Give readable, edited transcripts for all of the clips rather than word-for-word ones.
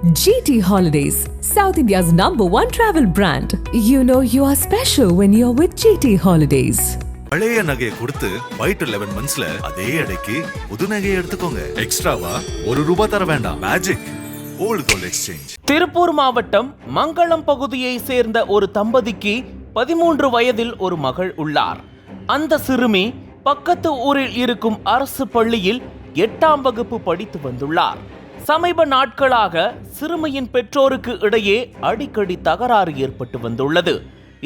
GT Holidays, South India's #1 travel brand. You know you are special when you're with GT Holidays. பழைய நகையை கொடுத்து white 11 மந்த்ஸ்ல அதே எடைக்கு புது நகையை எடுத்துக்கோங்க. எக்ஸ்ட்ராவா ₹1 தர வேண்டாம். Magic old gold exchange. Tiruppur மாவட்டம் மங்களம் பகுதியை சேர்ந்த ஒரு தம்பதிக்கு 13 வயதில் ஒரு மகள் உள்ளார். அந்த சிறுமி பக்கத்து ஊரில் இருக்கும் அரசு பள்ளியில் 8ஆம் வகுப்பு படித்து வந்துள்ளார். சமீப நாட்களாக சிறுமியின் பெற்றோருக்கு இடையே அடிக்கடி தகராறு ஏற்பட்டு வந்துள்ளது.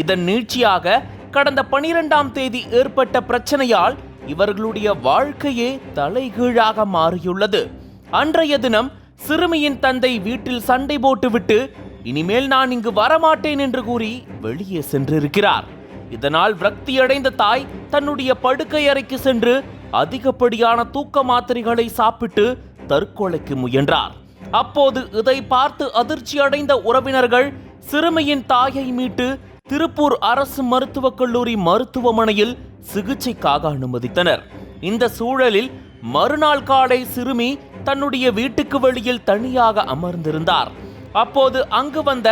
இதன் நீட்சியாக கடந்த 12ஆம் தேதி ஏற்பட்ட பிரச்சனையால் இவர்களுடைய வாழ்க்கையே தலைகீழாக மாறியுள்ளது. அன்றைய தினம் சிறுமியின் தந்தை வீட்டில் சண்டை போட்டுவிட்டு இனிமேல் நான் இங்கு வரமாட்டேன் என்று கூறி வெளியே சென்றிருக்கிறார். இதனால் விரக்தியடைந்த தாய் தன்னுடைய படுக்கை அறைக்கு சென்று அதிகப்படியான தூக்க மாத்திரைகளை சாப்பிட்டு தற்கொலைக்கு முயன்றார். அப்போது இதை பார்த்து அதிர்ச்சி அடைந்த உறவினர்கள் சிறுமியின் தாயை மீட்டு திருப்பூர் அரசு மருத்துவக் கல்லூரி மருத்துவமனையில் சிகிச்சைக்காக அனுமதித்தனர். இந்த சூழலில் மறுநாள் காலை சிறுமி தன்னுடைய வீட்டுக்கு வெளியில் தனியாக அமர்ந்திருந்தார். அப்போது அங்கு வந்த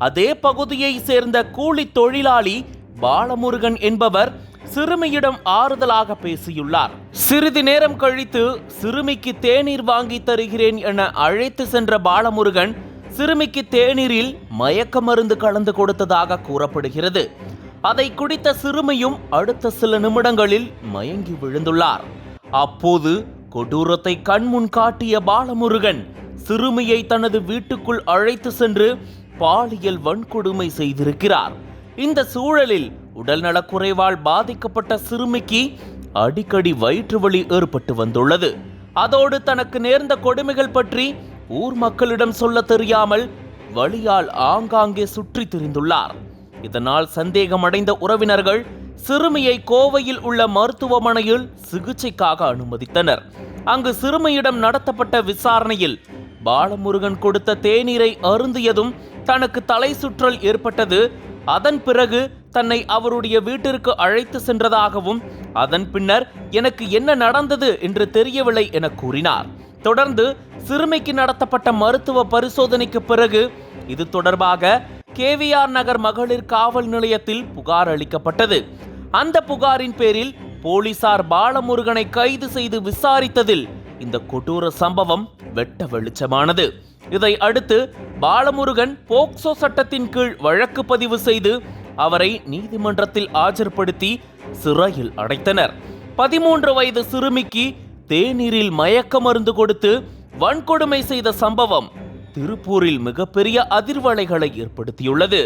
அதே பகுதியை சேர்ந்த கூலி தொழிலாளி பாலமுருகன் என்பவர் சிறுமியிடம் ஆறுதலாக பேசியுள்ளார். சிறிது நேரம் கழித்து சிறுமிக்கு தேநீர் வாங்கி தருகிறேன் என அழைத்து சென்ற பாலமுருகன் சிறுமிக்கு தேநீரில் மயக்க மருந்து கலந்து கொடுத்ததாக கூறப்படுகிறது. அதை குடித்த சிறுமியும் அடுத்த சில நிமிடங்களில் மயங்கி விழுந்துள்ளார். அப்போது கொடூரத்தை கண்முன் காட்டிய பாலமுருகன் சிறுமியை தனது வீட்டுக்குள் அழைத்து சென்று பாலியல் வன்கொடுமை செய்திருக்கிறார். இந்த சூழலில் உடல்நலக்குறைவால் பாதிக்கப்பட்ட சிறுமிக்கு அடிக்கடி வயிற்று வலி ஏற்பட்டு வந்துள்ளது. அதோடு தனக்கு நேர்ந்த கொடுமைகள் பற்றி ஊர் மக்களிடம் சொல்ல தெரியாமல் வலியால் ஆங்காங்கே சுற்றி திரிந்துள்ளார். இதனால் சந்தேகமடைந்த உறவினர்கள் சிறுமியை கோவையில் உள்ள மருத்துவமனையில் சிகிச்சைக்காக அனுமதித்தனர். அங்கு சிறுமியிடம் நடத்தப்பட்ட விசாரணையில் பாலமுருகன் கொடுத்த தேநீரை அருந்தியதும் தனக்கு தலை சுற்றல் ஏற்பட்டது. அதன் பிறகு தன்னை அவருடைய வீட்டிற்கு அழைத்து சென்றதாகவும் அதன் பின்னர் எனக்கு என்ன நடந்தது என்று தெரியவில்லை என கூறினார். தொடர்ந்து சிறுமிக்கு நடத்தப்பட்ட மருத்துவ பரிசோதனைக்கு பிறகு இது தொடர்பாக KVR நகர் மகளிர் காவல் நிலையத்தில் புகார் அளிக்கப்பட்டது. அந்த புகாரின் பேரில் போலீசார் பாலமுருகனை கைது செய்து விசாரித்ததில் இந்த கொடூர சம்பவம் வெட்ட வெளிச்சமானது. இதை அடுத்து பாலமுருகன் போக்சோ சட்டத்தின் கீழ் வழக்கு பதிவு செய்து அவரை நீதிமன்றத்தில் ஆஜர்படுத்தி சிறையில் அடைத்தனர். 13 வயது சிறுமிக்கு தேநீரில் மயக்க மருந்து கொடுத்து வன்கொடுமை செய்த சம்பவம் திருப்பூரில் மிகப்பெரிய அதிர்வலைகளை ஏற்படுத்தியுள்ளது.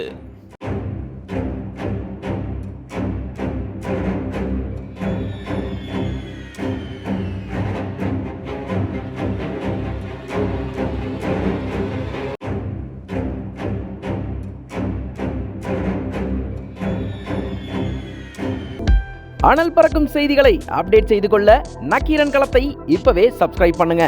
அனல் பறக்கும் செய்திகளை அப்டேட் செய்து கொள்ள நக்கீரன் களத்தை இப்பவே சப்ஸ்கிரைப் பண்ணுங்க.